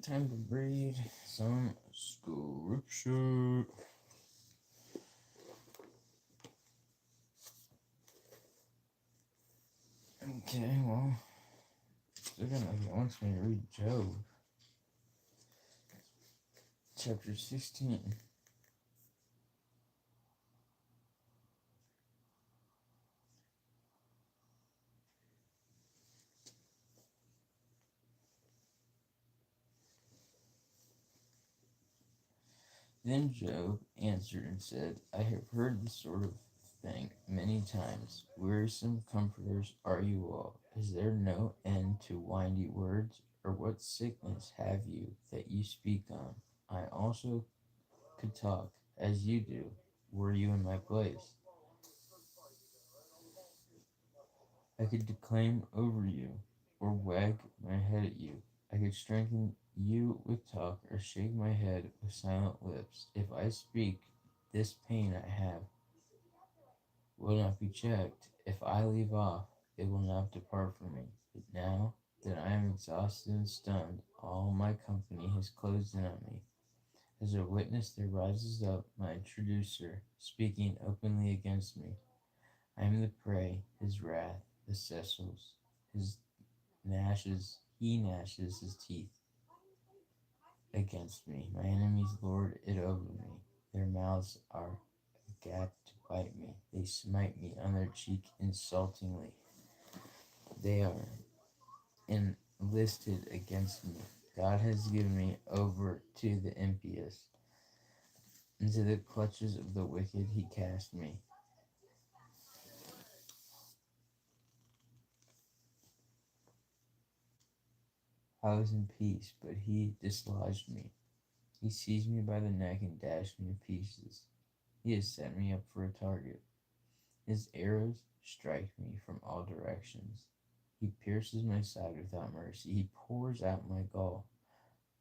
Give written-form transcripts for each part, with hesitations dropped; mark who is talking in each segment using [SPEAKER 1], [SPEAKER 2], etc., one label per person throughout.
[SPEAKER 1] Time to read some scripture. Okay, well, looking like it wants me to read Job, chapter 16. Then Job answered and said, I have heard this sort of thing many times. Wearisome comforters are you all. Is there no end to windy words? Or what sickness have you that you speak on? I also could talk as you do, were you in my place. I could declaim over you, or wag my head at you. I could strengthen you with talk, or shake my head with silent lips. If I speak, this pain I have will not be checked. If I leave off, it will not depart from me. But now that I am exhausted and stunned, all my company has closed in on me. As a witness, there rises up my introducer, speaking openly against me. I am the prey, his wrath, the Cecils, his he gnashes his teeth against me. My enemies lord it over me. Their mouths are agape to bite me. They smite me on their cheek insultingly. They are enlisted against me. God has given me over to the impious. Into the clutches of the wicked he cast me. I was in peace, but he dislodged me. He seized me by the neck and dashed me to pieces. He has set me up for a target. His arrows strike me from all directions. He pierces my side without mercy. He pours out my gall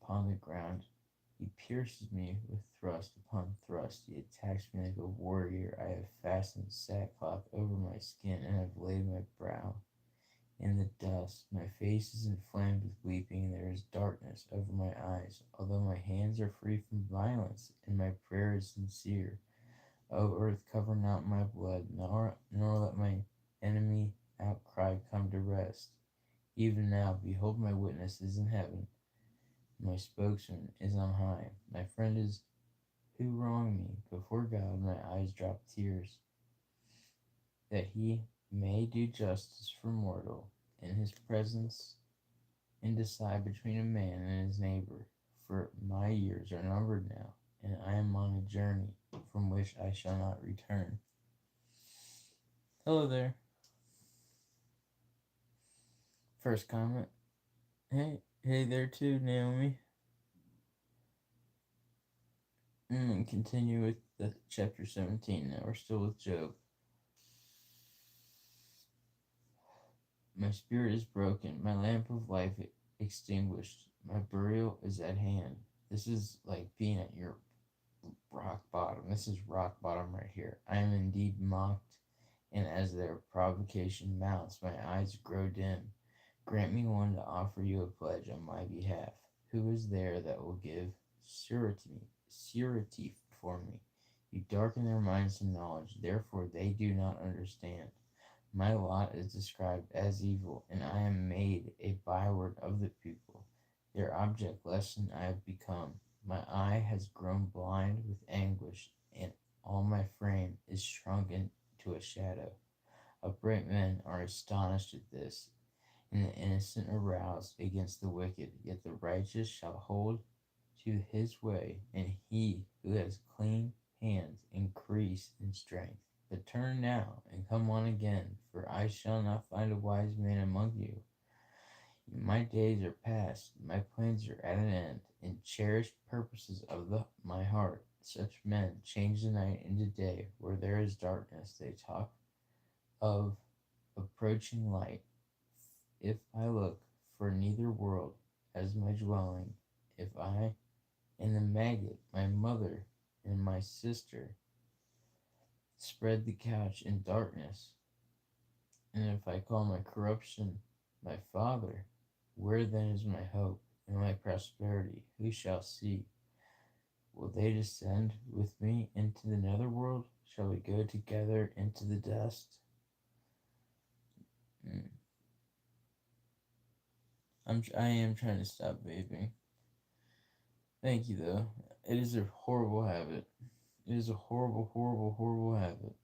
[SPEAKER 1] upon the ground. He pierces me with thrust upon thrust. He attacks me like a warrior. I have fastened sackcloth over my skin and have laid my brow in the dust. My face is inflamed with weeping, and there is darkness over my eyes. Although my hands are free from violence, and my prayer is sincere, O earth, cover not my blood, nor let my enemy outcry come to rest. Even now, behold, my witness is in heaven, my spokesman is on high. My friend is who wronged me. Before God, my eyes drop tears, that he may do justice for mortal in his presence and decide between a man and his neighbor. For my years are numbered now, and I am on a journey from which I shall not return. Hello there. First comment. Hey there too, Naomi. And continue with the chapter 17 now. We're still with Job. My spirit is broken, my lamp of life extinguished, my burial is at hand. This is like being at your rock bottom. This is rock bottom right here. I am indeed mocked, and as their provocation mounts, my eyes grow dim. Grant me one to offer you a pledge on my behalf. Who is there that will give surety for me? You darken their minds to knowledge, therefore they do not understand. My lot is described as evil, and I am made a byword of the people. Their object lesson I have become. My eye has grown blind with anguish, and all my frame is shrunk into a shadow. Upright men are astonished at this, and the innocent aroused against the wicked. Yet the righteous shall hold to his way, and he who has clean hands increase in strength. But turn now and come on again, for I shall not find a wise man among you. My days are past, my plans are at an end, and cherished purposes of my heart. Such men change the night into day. Where there is darkness, they talk of approaching light. If I look for neither world as my dwelling, if I and the maggot, my mother and my sister, spread the couch in darkness, and if I call my corruption my father, where then is my hope, and my prosperity. Who shall see? Will they descend with me into the netherworld? Shall we go together into the dust? Mm. I am trying to stop vaping. Thank you, though. It is a horrible habit. It is a horrible, horrible, horrible habit.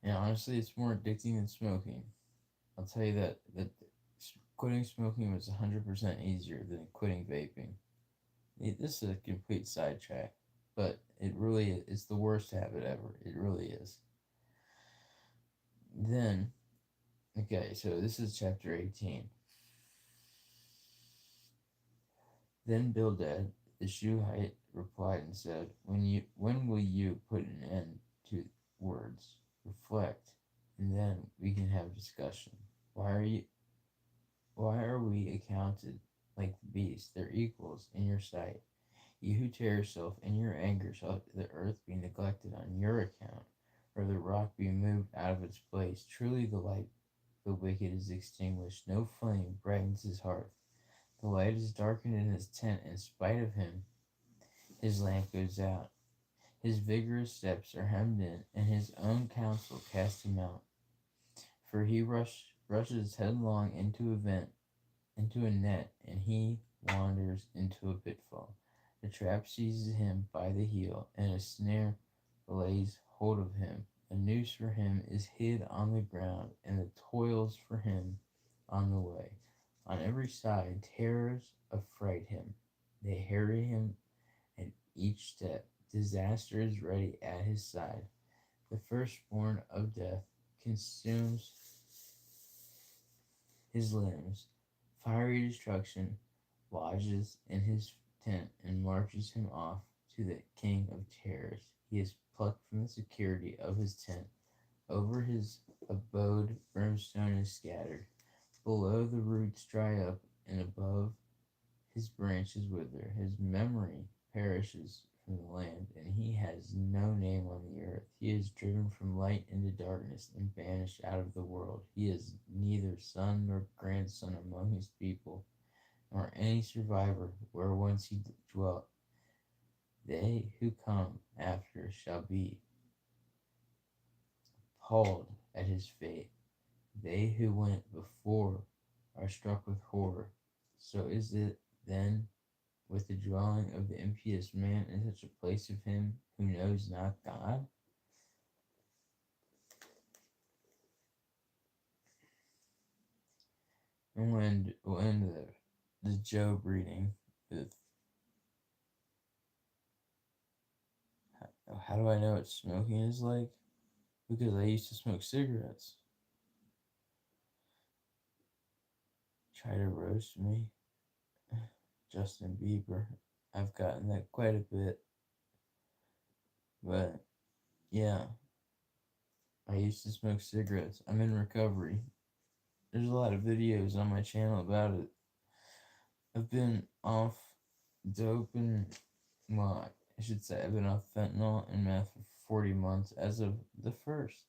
[SPEAKER 1] And honestly, it's more addicting than smoking. I'll tell you that quitting smoking was 100% easier than quitting vaping. This is a complete sidetrack, but it really is. It's the worst habit ever. It really is. Then, okay, so this is chapter 18. Then Bildad the Shuhite replied and said, when will you put an end to words? Reflect, and then we can have discussion. Why are we accounted like the beasts, their equals in your sight? You who tear yourself in your anger, shall the earth be neglected on your account, or the rock be moved out of its place? Truly the light the wicked is extinguished, no flame brightens his hearth. The light is darkened in his tent, in spite of him his lamp goes out. His vigorous steps are hemmed in, and his own counsel casts him out. For he rushes headlong into a net, and he wanders into a pitfall. A trap seizes him by the heel, and a snare lays hold of him. A noose for him is hid on the ground, and the toils for him on the way. On every side terrors affright him. They harry him at each step. Disaster is ready at his side. The firstborn of death consumes his limbs. Fiery destruction lodges in his tent and marches him off to the king of terrors. He is plucked from the security of his tent. Over his abode brimstone is scattered. Below the roots dry up, and above his branches wither. His memory perishes from the land, and he has no name on the earth. He is driven from light into darkness and banished out of the world. He is neither son nor grandson among his people, nor any survivor where once he dwelt. They who come after shall be appalled at his fate. They who went before are struck with horror. So is it then with the dwelling of the impious man in such a place of him who knows not God? And when the Job reading with how do I know what smoking is like? Because I used to smoke cigarettes. Try to roast me. Justin Bieber. I've gotten that quite a bit. But yeah, I used to smoke cigarettes. I'm in recovery. There's a lot of videos on my channel about it. I've been off dope and, well, I should say I've been off fentanyl and meth for 40 months as of the 1st.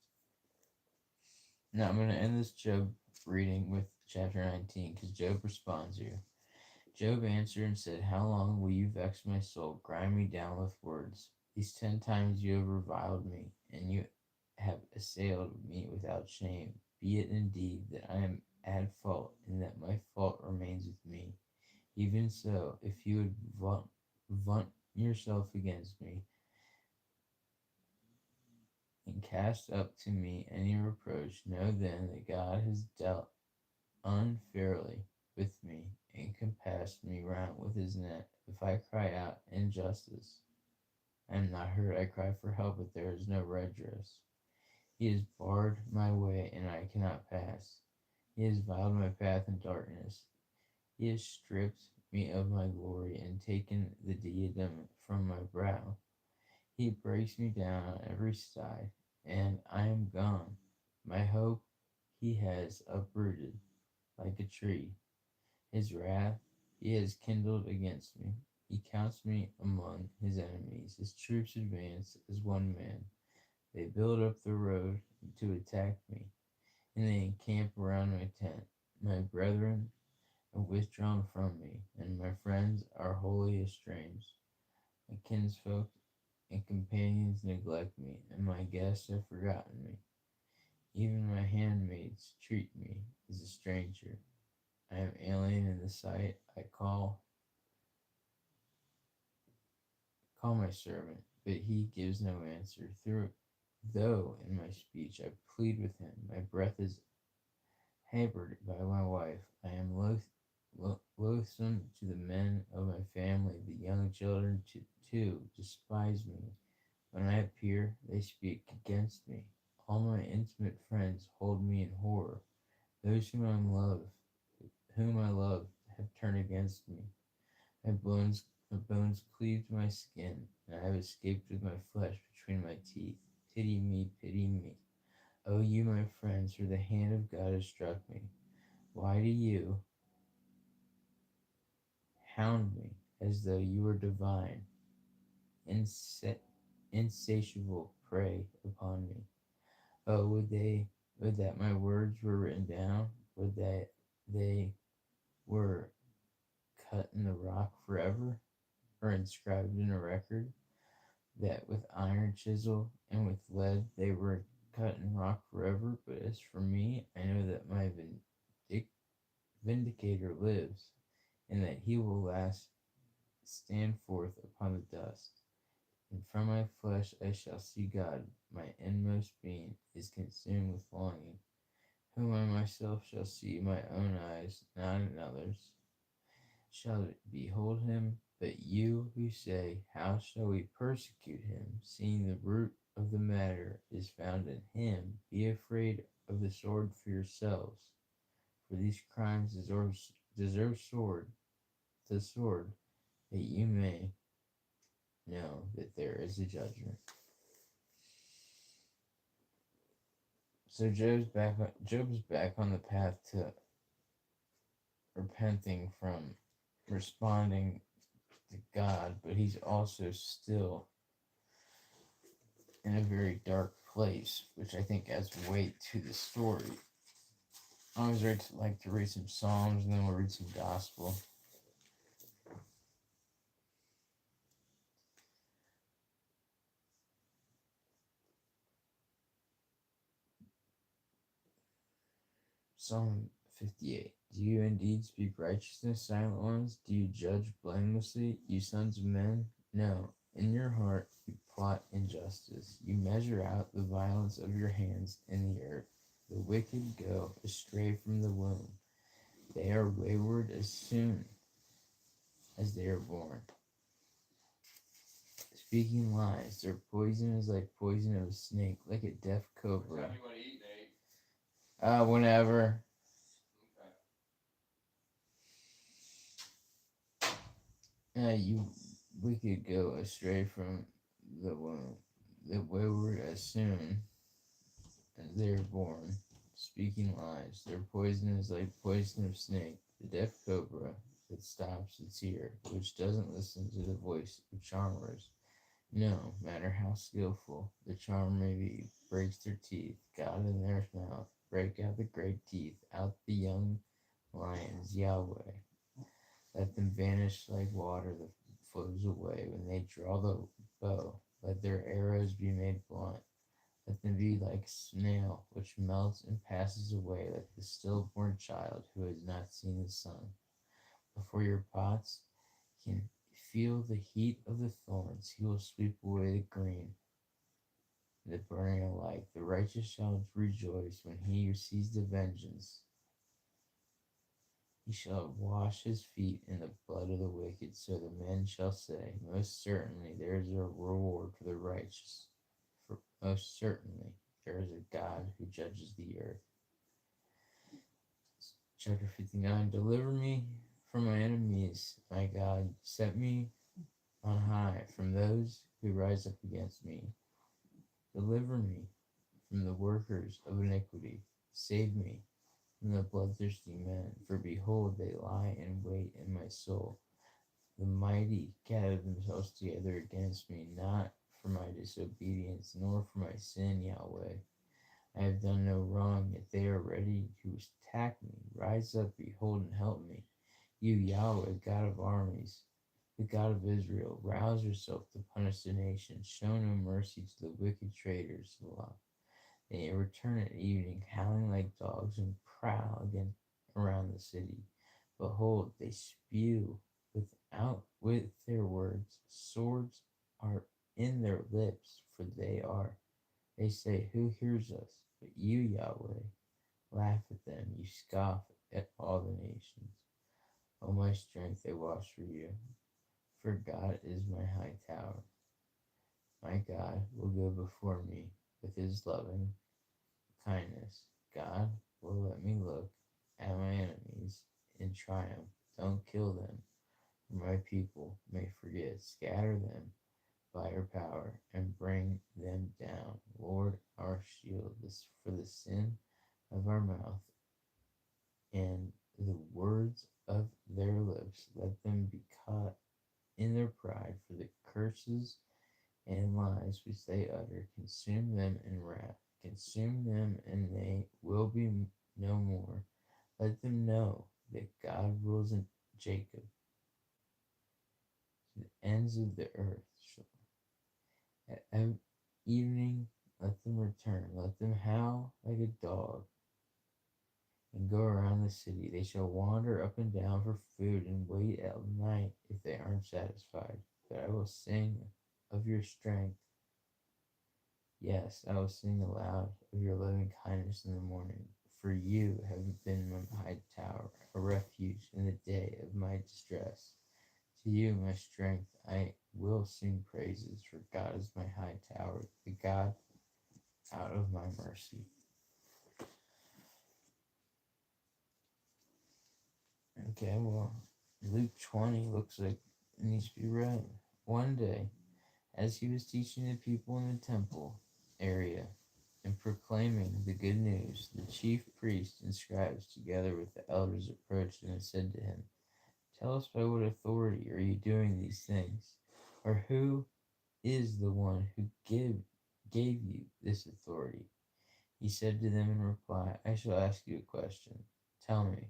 [SPEAKER 1] Now I'm going to end this Job reading with chapter 19 because Job responds here. Job answered and said, How long will you vex my soul, grind me down with words? These 10 times you have reviled me, and you have assailed me without shame. Be it indeed that I am at fault, and that my fault remains with me. Even so, if you would vaunt yourself against me, and cast up to me any reproach, know then that God has dealt unfairly with me, and compassed me round with his net. If I cry out injustice, I am not heard. I cry for help, but there is no redress. He has barred my way, and I cannot pass. He has veiled my path in darkness. He has stripped me of my glory, and taken the diadem from my brow. He breaks me down on every side, and I am gone. My hope he has uprooted like a tree. His wrath he has kindled against me. He counts me among his enemies. His troops advance as one man. They build up the road to attack me, and they encamp around my tent. My brethren are withdrawn from me, and my friends are wholly estranged. My kinsfolk and companions neglect me, and my guests have forgotten me. Even my handmaids treat me as a stranger. I am alien in the sight. I call my servant, but he gives no answer. Though in my speech I plead with him, my breath is hampered by my wife. I am loathsome to the men of my family. The young children too despise me. When I appear, they speak against me. All my intimate friends hold me in horror. Those whom I love, have turned against me. My bones cleave to my skin, and I have escaped with my flesh between my teeth. Pity me, pity me. O you, my friends, for the hand of God has struck me. Why do you hound me as though you were divine, insatiable prey upon me? Oh, would that my words were written down, would that they were cut in the rock forever, or inscribed in a record, that with iron chisel and with lead they were cut in rock forever. But as for me, I know that my vindicator lives, and that he will last stand forth upon the dust. And from my flesh I shall see God. My inmost being is consumed with longing, whom I myself shall see. My own eyes, not another's, shall behold him. But you who say, how shall we persecute him, seeing the root of the matter is found in him, be afraid of the sword for yourselves. For these crimes deserve the sword, that you may know that there is a judgment. So Job's back on the path to repenting from responding to God, but he's also still in a very dark place, which I think adds weight to the story. I always like to read some Psalms, and then we'll read some Gospel. Psalm 58. Do you indeed speak righteousness, silent ones? Do you judge blamelessly, you sons of men? No, in your heart you plot injustice. You measure out the violence of your hands in the earth. The wicked go astray from the womb. They are wayward as soon as they are born. Speaking lies, their poison is like poison of a snake, like a deaf cobra.
[SPEAKER 2] What time you want to eat, Nate?
[SPEAKER 1] Whenever. You wicked go astray from the womb. The wayward as soon as they are born, speaking lies. Their poison is like poison of snake, the deaf cobra that stops its ear, which doesn't listen to the voice of charmers. No matter how skillful the charmer may be, breaks their teeth. God in their mouth, break out the great teeth, out the young lions, Yahweh. Let them vanish like water that flows away when they draw the bow. Let their arrows be made blunt. Let them be like a snail, which melts and passes away, like the stillborn child who has not seen the sun. Before your pots can feel the heat of the thorns, he will sweep away the green, the burning alike. The righteous shall rejoice when he sees the vengeance. He shall wash his feet in the blood of the wicked, so the men shall say, most certainly there is a reward for the righteous. For most certainly there is a God who judges the earth. Chapter 59. Deliver me from my enemies, my God. Set me on high from those who rise up against me. Deliver me from the workers of iniquity. Save me from the bloodthirsty men, for behold, they lie in wait in my soul. The mighty gather themselves together against me, not for my disobedience, nor for my sin, Yahweh. I have done no wrong, yet they are ready to attack me. Rise up, behold, and help me. You, Yahweh, God of armies, the God of Israel, rouse yourself to punish the nations. Show no mercy to the wicked traitors. Selah. They return at evening, howling like dogs, and prowl again around the city. Behold, they spew with their words. Swords are in their lips, for they say, who hears us? But you, Yahweh, laugh at them. You scoff at all the nations. O my strength, I watch for you, for God is my high tower. My God will go before me with his loving kindness. God will let me look at my enemies in triumph. Don't kill them, or my people may forget. Scatter them by your power and bring them down. Lord, our shield, this for the sin of our mouth and the words of their lips. Let them be caught in their pride, for the curses and lies which they utter. Consume them in wrath. Consume them, and they will be no more. Let them know that God rules in Jacob to the ends of the earth. At evening, let them return. Let them howl like a dog and go around the city. They shall wander up and down for food and wait at night if they aren't satisfied. But I will sing of your strength. Yes, I will sing aloud of your loving kindness in the morning. For you have been my high tower, a refuge in the day of my distress. To you, my strength, I will sing praises, for God is my high tower, the God out of my mercy. Okay, well, Luke 20 looks like it needs to be read. One day, as he was teaching the people in the temple area and proclaiming the good news, the chief priests and scribes, together with the elders, approached him and said to him, tell us, by what authority are you doing these things? Or who is the one who gave you this authority? He said to them in reply, I shall ask you a question. Tell me,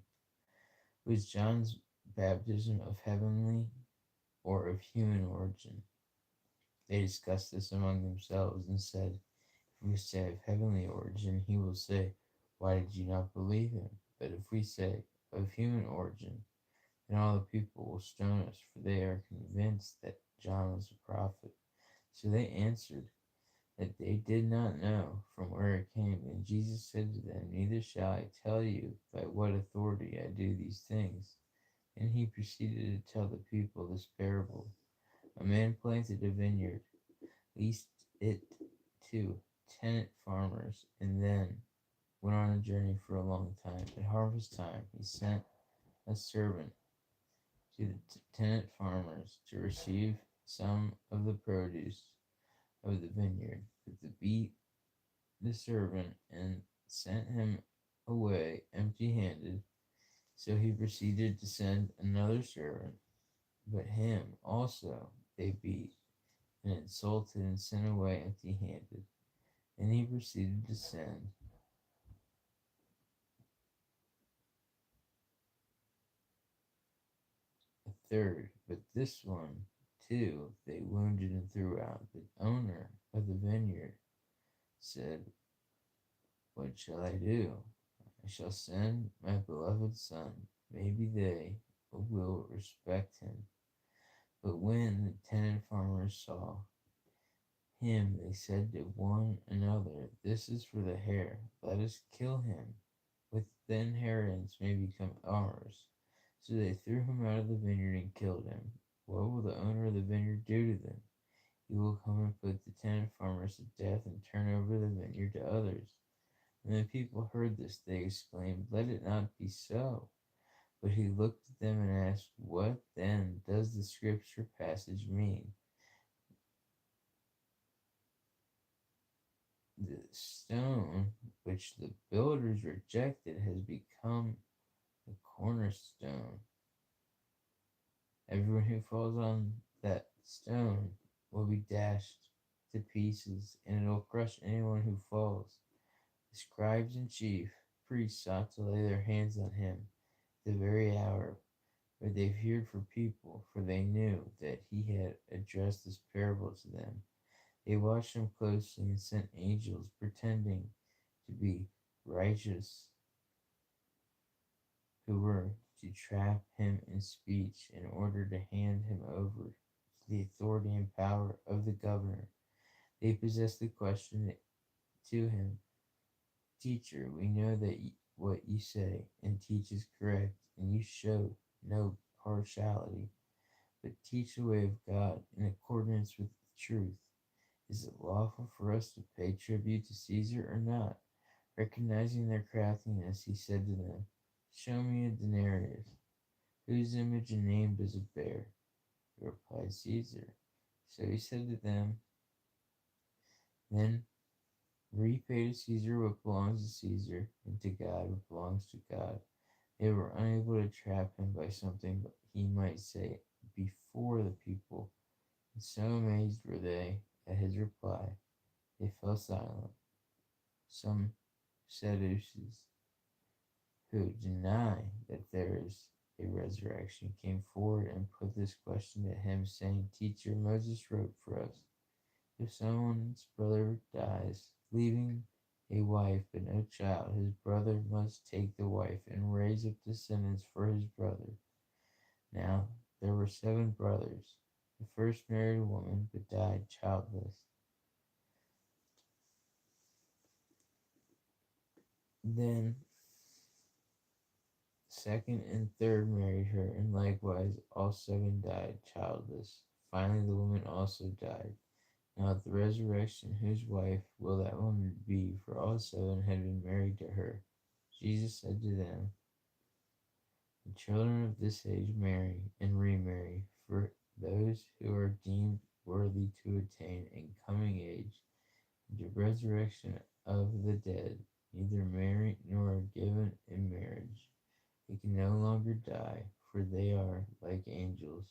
[SPEAKER 1] was John's baptism of heavenly or of human origin? They discussed this among themselves and said, if we say of heavenly origin, he will say, why did you not believe him? But if we say of human origin, then all the people will stone us, for they are convinced that John was a prophet. So they answered that they did not know from where it came. And Jesus said to them, neither shall I tell you by what authority I do these things. And he proceeded to tell the people this parable. A man planted a vineyard, leased it to tenant farmers, and then went on a journey for a long time. At harvest time, he sent a servant to the tenant farmers to receive some of the produce of the vineyard. But they beat the servant and sent him away empty handed. So he proceeded to send another servant, but him also they beat and insulted and sent away empty handed. And he proceeded to send a third, but this one too they wounded and threw out. The owner of the vineyard said, what shall I do? I shall send my beloved son. Maybe they will respect him. But when the tenant farmers saw him, they said to one another, this is for the heir. Let us kill him, with the inheritance may become ours. So they threw him out of the vineyard and killed him. What will the owner of the vineyard do to them? He will come and put the tenant farmers to death and turn over the vineyard to others. When the people heard this, they exclaimed, let it not be so. But he looked at them and asked, what then does the scripture passage mean? The stone which the builders rejected has become the cornerstone. Everyone who falls on that stone will be dashed to pieces, and it will crush anyone who falls. The scribes and chief priests sought to lay their hands on him at the very hour, but they feared for people, for they knew that he had addressed this parable to them. They watched him closely and sent angels pretending to be righteous who were to trap him in speech in order to hand him over to the authority and power of the governor. They possessed the question to him, Teacher, we know that what you say and teach is correct, and you show no partiality, but teach the way of God in accordance with the truth. Is it lawful for us to pay tribute to Caesar or not? Recognizing their craftiness, he said to them, Show me a denarius. Whose image and name does it bear? They replied, Caesar. So he said to them, Then repay to Caesar what belongs to Caesar, and to God what belongs to God. They were unable to trap him by something he might say before the people, and so amazed were they at his reply, they fell silent. Some Sadducees, who deny that there is a resurrection, came forward and put this question to him, saying, Teacher, Moses wrote for us, if someone's brother dies, leaving a wife but no child, his brother must take the wife and raise up descendants for his brother. Now there were 7 brothers. The first married a woman but died childless. Then second and third married her, and likewise all 7 died childless. Finally, the woman also died. Now at the resurrection, whose wife will that woman be? For all 7 had been married to her. Jesus said to them, The children of this age marry and remarry, for those who are deemed worthy to attain a coming age and the resurrection of the dead neither marry nor are given in marriage. They can no longer die, for they are like angels,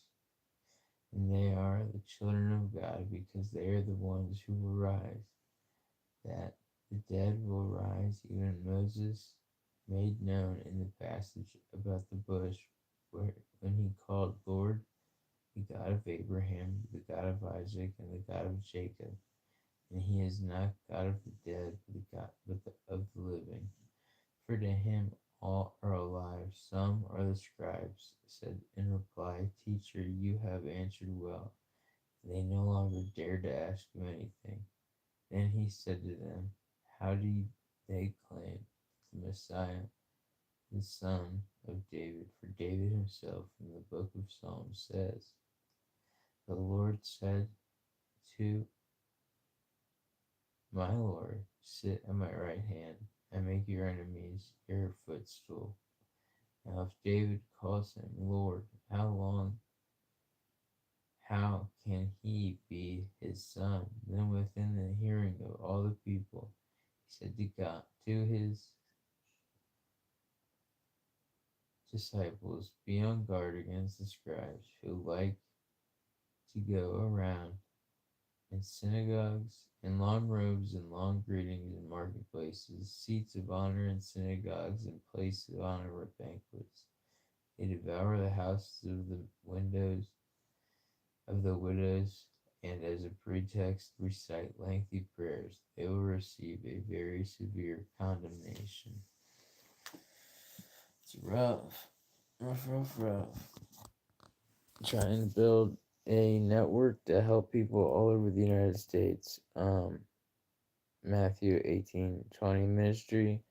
[SPEAKER 1] and they are the children of God, because they are the ones who will rise. That the dead will rise, even Moses made known in the passage about the bush, when he called Lord, the God of Abraham, the God of Isaac, and the God of Jacob. And he is not God of the dead, but of the living. For to him all are alive. Some are the scribes, said in reply, Teacher, you have answered well. They no longer dared to ask him anything. Then he said to them, How do they claim the Messiah, the son of David? For David himself in the book of Psalms says, The Lord said to my Lord, sit at my right hand, and make your enemies your footstool. Now if David calls him Lord, how can he be his son? Then within the hearing of all the people, he said to his disciples, Be on guard against the scribes who like to go around in synagogues in long robes and long greetings in marketplaces, seats of honor in synagogues and places of honor at banquets. They devour the houses of the windows of the widows, and as a pretext recite lengthy prayers. They will receive a very severe condemnation. It's rough. Rough. Trying to build a network to help people all over the United States. Matthew 18:20 ministry.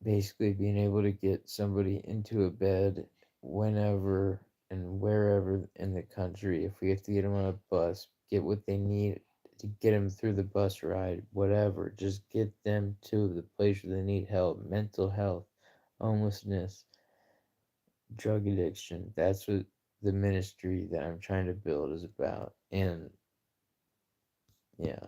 [SPEAKER 1] Basically being able to get somebody into a bed whenever and wherever in the country. If we have to get them on a bus, get what they need to get them through the bus ride, whatever. Just get them to the place where they need help. Mental health, homelessness, drug addiction. That's what the ministry that I'm trying to build is about. And yeah.